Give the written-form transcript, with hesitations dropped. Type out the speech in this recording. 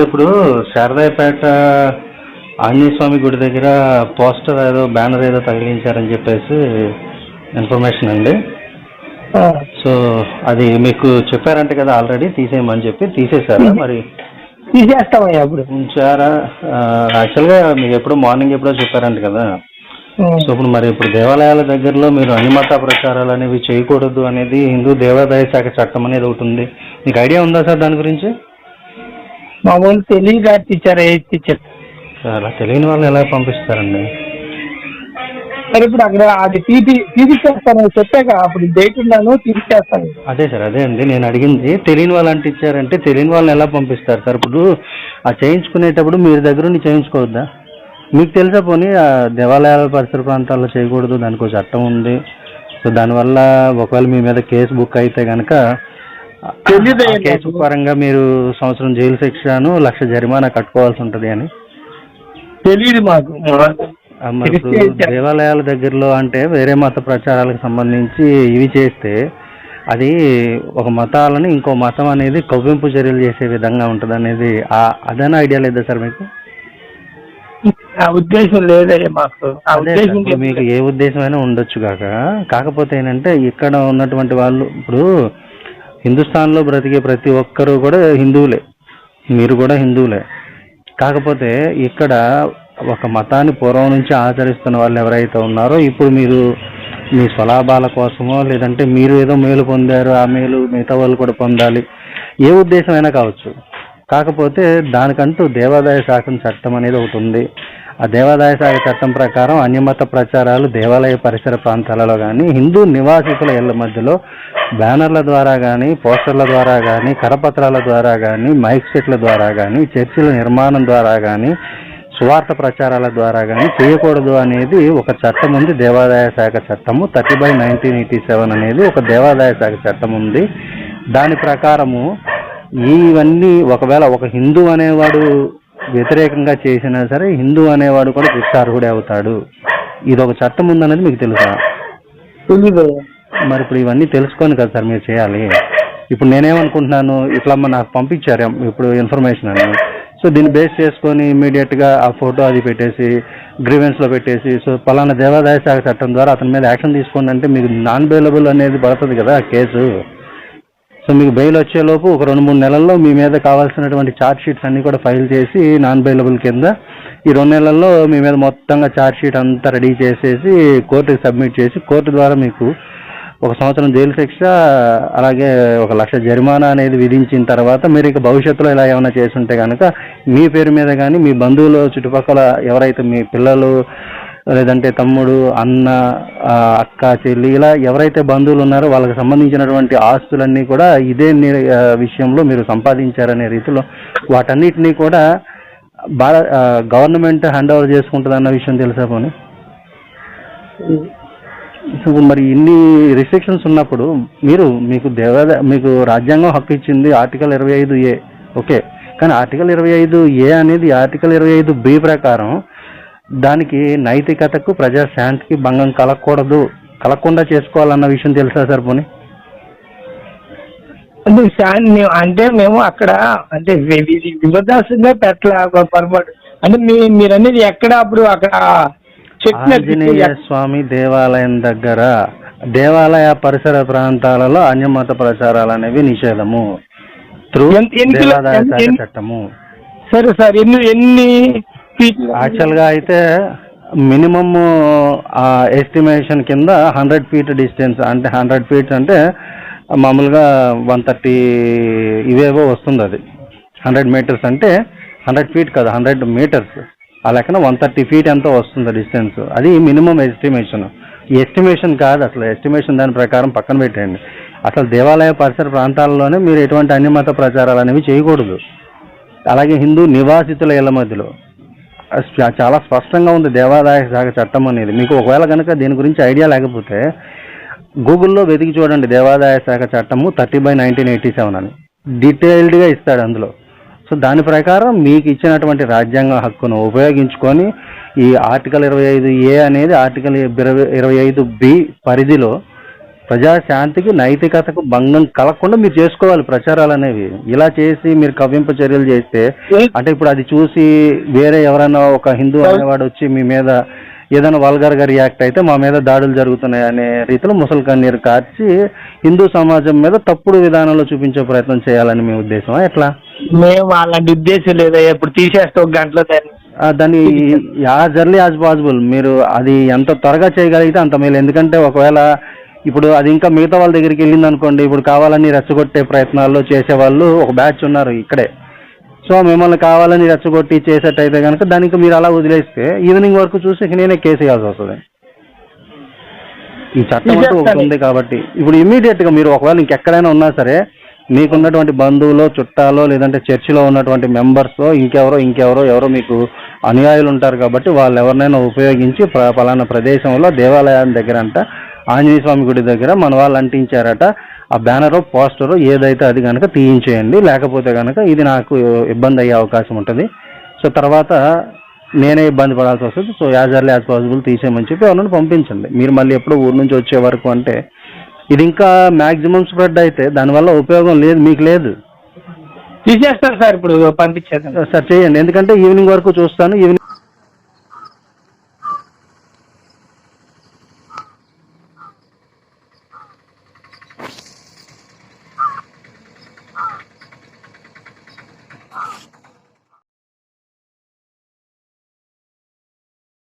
ఇప్పుడు శారదాయపేట ఆంజనేయ స్వామి గుడి దగ్గర పోస్టర్ ఏదో బ్యానర్ ఏదో తగిలించారని చెప్పేసి ఇన్ఫర్మేషన్ అండి. సో అది మీకు చెప్పారంటే కదా ఆల్రెడీ తీసేయమని చెప్పి, తీసేశారా? మరి తీసేస్తామయ్యా ఇప్పుడు ఉంచారా? యాక్చువల్గా మీకు ఎప్పుడు మార్నింగ్ ఎప్పుడో చెప్పారంట కదా. సో ఇప్పుడు మరి ఇప్పుడు దేవాలయాల దగ్గరలో మీరు అన్యమత ప్రచారాలు అనేవి చేయకూడదు అనేది హిందూ దేవాదాయ శాఖ చట్టం అనేది ఒకటి ఉంది. మీకు ఐడియా ఉందా సార్ దాని గురించి? మా వాళ్ళు తెలియక టీచర్ టీచర్ అలా తెలియని వాళ్ళని ఎలా పంపిస్తారండి? మరి ఇప్పుడు అక్కడ అది తీపిచ్చేస్తాను చెప్పాక, అప్పుడు డేట్ ఉన్నాను తీపిచ్చేస్తాను. అదే సార్, అదే అండి నేను అడిగింది. తెలియని వాళ్ళు అంటే ఇచ్చారంటే తెలియని వాళ్ళని ఎలా పంపిస్తారు సార్? ఇప్పుడు ఆ చేయించుకునేటప్పుడు మీరు దగ్గరుండి చేయించుకోవద్దా? మీకు తెలిసా పోనీ ఆ దేవాలయాల పరిసర ప్రాంతాల్లో చేయకూడదు, దానికి ఒక చట్టం ఉంది. సో దానివల్ల ఒకవేళ మీ మీద కేసు బుక్ అయితే కనుక కేసు పరంగా మీరు సంవత్సరం జైలు శిక్షను 1,00,000 జరిమానా కట్టుకోవాల్సి ఉంటుంది అని తెలియదు మాకు. మరి ఇప్పుడు దేవాలయాల దగ్గరలో అంటే వేరే మత ప్రచారాలకు సంబంధించి ఇవి చేస్తే అది ఒక మతాలను ఇంకో మతం అనేది కవ్వింపు చర్యలు చేసే విధంగా ఉంటుంది అనేది అదేనా ఐడియా లేదా సార్ మీకు? ఆ ఉద్దేశం లేదయ్యా మాకు. మీకు ఏ ఉద్దేశమైనా ఉండొచ్చు కాకపోతే ఏంటంటే ఇక్కడ ఉన్నటువంటి వాళ్ళు ఇప్పుడు హిందుస్థాన్లో బ్రతికే ప్రతి ఒక్కరూ కూడా హిందువులే, మీరు కూడా హిందువులే. కాకపోతే ఇక్కడ ఒక మతాన్ని పూర్వం నుంచి ఆచరిస్తున్న వాళ్ళు ఎవరైతే ఉన్నారో ఇప్పుడు మీరు మీ స్వలాభాల కోసమో లేదంటే మీరు ఏదో మేలు పొందారు, ఆ మేలు మిగతా వాళ్ళు కూడా పొందాలి, ఏ ఉద్దేశమైనా కావచ్చు. కాకపోతే దానికంటూ దేవాదాయ శాఖ చట్టం అనేది ఒకటి ఉంది. ఆ దేవాదాయ శాఖ చట్టం ప్రకారం అన్యమత ప్రచారాలు దేవాలయ పరిసర ప్రాంతాలలో కానీ హిందూ నివాసితుల ఇళ్ల మధ్యలో బ్యానర్ల ద్వారా కానీ, పోస్టర్ల ద్వారా కానీ, కరపత్రాల ద్వారా కానీ, మైక్ సెట్ల ద్వారా కానీ, చర్చిల నిర్మాణం ద్వారా కానీ, స్వార్థ ప్రచారాల ద్వారా కానీ చేయకూడదు అనేది ఒక చట్టం ఉంది. దేవాదాయ శాఖ చట్టము 30/1987 అనేది ఒక దేవాదాయ శాఖ చట్టం ఉంది. దాని ప్రకారము ఇవన్నీ ఒకవేళ ఒక హిందూ అనేవాడు వ్యతిరేకంగా చేసినా సరే హిందూ అనేవాడు కూడా శిక్షార్హుడే అవుతాడు. ఇది ఒక చట్టం ఉందనేది మీకు తెలుసా? మరి ఇప్పుడు ఇవన్నీ తెలుసుకొని కదా సార్ మీరు చేయాలి. ఇప్పుడు నేనేమనుకుంటున్నాను, ఇట్లా నాకు పంపించారు ఇప్పుడు ఇన్ఫర్మేషన్ అని. సో దీన్ని బేస్ చేసుకొని ఇమీడియట్గా ఆ ఫోటో అది పెట్టేసి గ్రీవెన్స్లో పెట్టేసి సో పలానా దేవాదాయ శాఖ చట్టం ద్వారా అతని మీద యాక్షన్ తీసుకోండి అంటే మీకు నాన్ బెయిలబుల్ అనేది పడుతుంది కదా కేసు. సో మీకు బెయిల్ వచ్చేలోపు ఒక 2-3 నెలల్లో మీ మీద కావాల్సినటువంటి ఛార్జ్ షీట్స్ అన్నీ కూడా ఫైల్ చేసి నాన్ బెయిలబుల్ కింద ఈ 2 నెలల్లో మీ మీద మొత్తంగా ఛార్జ్ షీట్ అంతా రెడీ చేసేసి కోర్టుకి సబ్మిట్ చేసి కోర్టు ద్వారా మీకు 1 సంవత్సరం జైలు శిక్ష అలాగే 1,00,000 జరిమానా అనేది విధించిన తర్వాత మీరు ఇక భవిష్యత్తులో ఇలా ఏమైనా చేస్తుంటే కనుక మీ పేరు మీద కానీ మీ బంధువులు చుట్టుపక్కల ఎవరైతే మీ పిల్లలు లేదంటే తమ్ముడు, అన్న, అక్క, చెల్లి ఇలా ఎవరైతే బంధువులు ఉన్నారో వాళ్ళకి సంబంధించినటువంటి ఆస్తులన్నీ కూడా ఇదే విషయంలో మీరు సంపాదించారనే రీతిలో వాటన్నిటినీ కూడా గవర్నమెంట్ హ్యాండ్ ఓవర్ చేసుకుంటుంది అన్న విషయం తెలుసా పోనీ? సో మరి ఇన్ని రిస్ట్రిక్షన్స్ ఉన్నప్పుడు మీకు రాజ్యాంగం హక్కు ఇచ్చింది ఆర్టికల్ 25A, ఓకే. కానీ ఆర్టికల్ 25A అనేది ఆర్టికల్ 25B ప్రకారం దానికి నైతికతకు ప్రజాశాంతికి భంగం కలగకుండా చేసుకోవాలన్న విషయం తెలుసా సార్ పోనీ? అంటే మేము అక్కడ అంటే వివదాసంగా పెట్టలే పొరపాటు అంటే మీరు అనేది ఎక్కడ అప్పుడు అక్కడ ఆంజనేయ స్వామి దేవాలయం దగ్గర దేవాలయ పరిసర ప్రాంతాలలో అన్యమత ప్రచారాలు అనేవి నిషేధము దేవాదాయ శాఖ చట్టము. సరే సార్, ఎన్ని యాక్చువల్గా అయితే మినిమమ్ ఎస్టిమేషన్ కింద 100 feet డిస్టెన్స్ అంటే 100 feet అంటే మామూలుగా 130 ఇవేవో వస్తుంది. అది 100 meters అంటే 100 feet కదా, 100 meters. ఆ లెక్కన 130 feet ఎంతో వస్తుంది డిస్టెన్స్. అది మినిమం ఎస్టిమేషన్. ఈ ఎస్టిమేషన్ కాదు అసలు. ఎస్టిమేషన్ దాని ప్రకారం పక్కన పెట్టండి. అసలు దేవాలయ పరిసర ప్రాంతాల్లోనే మీరు ఎటువంటి అన్యమత ప్రచారాలు అనేవి చేయకూడదు. అలాగే హిందూ నివాసితుల ఇళ్ల మధ్యలో చాలా స్పష్టంగా ఉంది దేవాదాయ శాఖ చట్టం అనేది. మీకు ఒకవేళ కనుక దీని గురించి ఐడియా లేకపోతే గూగుల్లో వెతికి చూడండి, దేవాదాయ శాఖ చట్టము 30/1987 అని డీటెయిల్డ్గా ఇస్తాడు అందులో. సో దాని ప్రకారం మీకు ఇచ్చినటువంటి రాజ్యాంగ హక్కును ఉపయోగించుకొని ఈ ఆర్టికల్ 25A అనేది ఆర్టికల్ 25B పరిధిలో ప్రజాశాంతికి నైతికతకు భంగం కలగకుండా మీరు చేసుకోవాలి ప్రచారాలు అనేవి. ఇలా చేసి మీరు కవ్వింపు చర్యలు చేస్తే అంటే ఇప్పుడు అది చూసి వేరే ఎవరైనా ఒక హిందూ అనేవాడు వచ్చి మీ మీద ఏదైనా వల్గర్గా రియాక్ట్ అయితే మా మీద దాడులు జరుగుతున్నాయి అనే రీతిలో ముసలి కన్నీరు కార్చి హిందూ సమాజం మీద తప్పుడు విధానంలో చూపించే ప్రయత్నం చేయాలని మీ ఉద్దేశమా ఎట్లా? మేము అలాంటి ఉద్దేశం లేదా, ఇప్పుడు తీసేస్తే ఒక గంటలో దాన్ని యాజ్ ఎర్లీ యాజ్ పాసిబుల్ మీరు అది ఎంత త్వరగా చేయగలిగితే అంత మేలు. ఎందుకంటే ఒకవేళ ఇప్పుడు అది ఇంకా మిగతా వాళ్ళ దగ్గరికి వెళ్ళింది అనుకోండి, ఇప్పుడు కావాలని రెచ్చగొట్టే ప్రయత్నాల్లో చేసేవాళ్ళు ఒక బ్యాచ్ ఉన్నారు ఇక్కడే. సో మిమ్మల్ని కావాలని రెచ్చగొట్టి చేసేటైతే కనుక దానికి మీరు అలా వదిలేస్తే ఈవినింగ్ వరకు చూసి నేనే కేసు వేయాల్సి వస్తుంది. ఈ చట్టం అంటూ ఒకటి ఉంది కాబట్టి ఇప్పుడు ఇమీడియట్గా మీరు ఒకవేళ ఇంకెక్కడైనా ఉన్నా సరే మీకున్నటువంటి బంధువులో చుట్టాలో లేదంటే చర్చిలో ఉన్నటువంటి మెంబర్స్ ఇంకెవరో మీకు అనుయాయులు ఉంటారు కాబట్టి వాళ్ళు ఎవరినైనా ఉపయోగించి పలానా ప్రదేశంలో దేవాలయం దగ్గర అంట ఆంజనేయ స్వామి గుడి దగ్గర మన వాళ్ళు అంటించారట ఆ బ్యానరో పోస్టరో ఏదైతే అది కనుక తీయించేయండి, లేకపోతే కనుక ఇది నాకు ఇబ్బంది అయ్యే అవకాశం ఉంటుంది. సో తర్వాత నేనే ఇబ్బంది పడాల్సి వస్తుంది. So as early as possible తీసేయమని చెప్పి ఎవరైనా పంపించండి. మీరు మళ్ళీ ఎప్పుడో ఊరు నుంచి వచ్చే వరకు అంటే ఇది ఇంకా మ్యాక్సిమం స్ప్రెడ్ అయితే దానివల్ల ఉపయోగం లేదు, మీకు లేదు. తీసేస్తారు సార్, ఇప్పుడు పంపించేస్తాను సార్ చేయండి. ఎందుకంటే ఈవినింగ్ వరకు చూస్తాను. ఈవినింగ్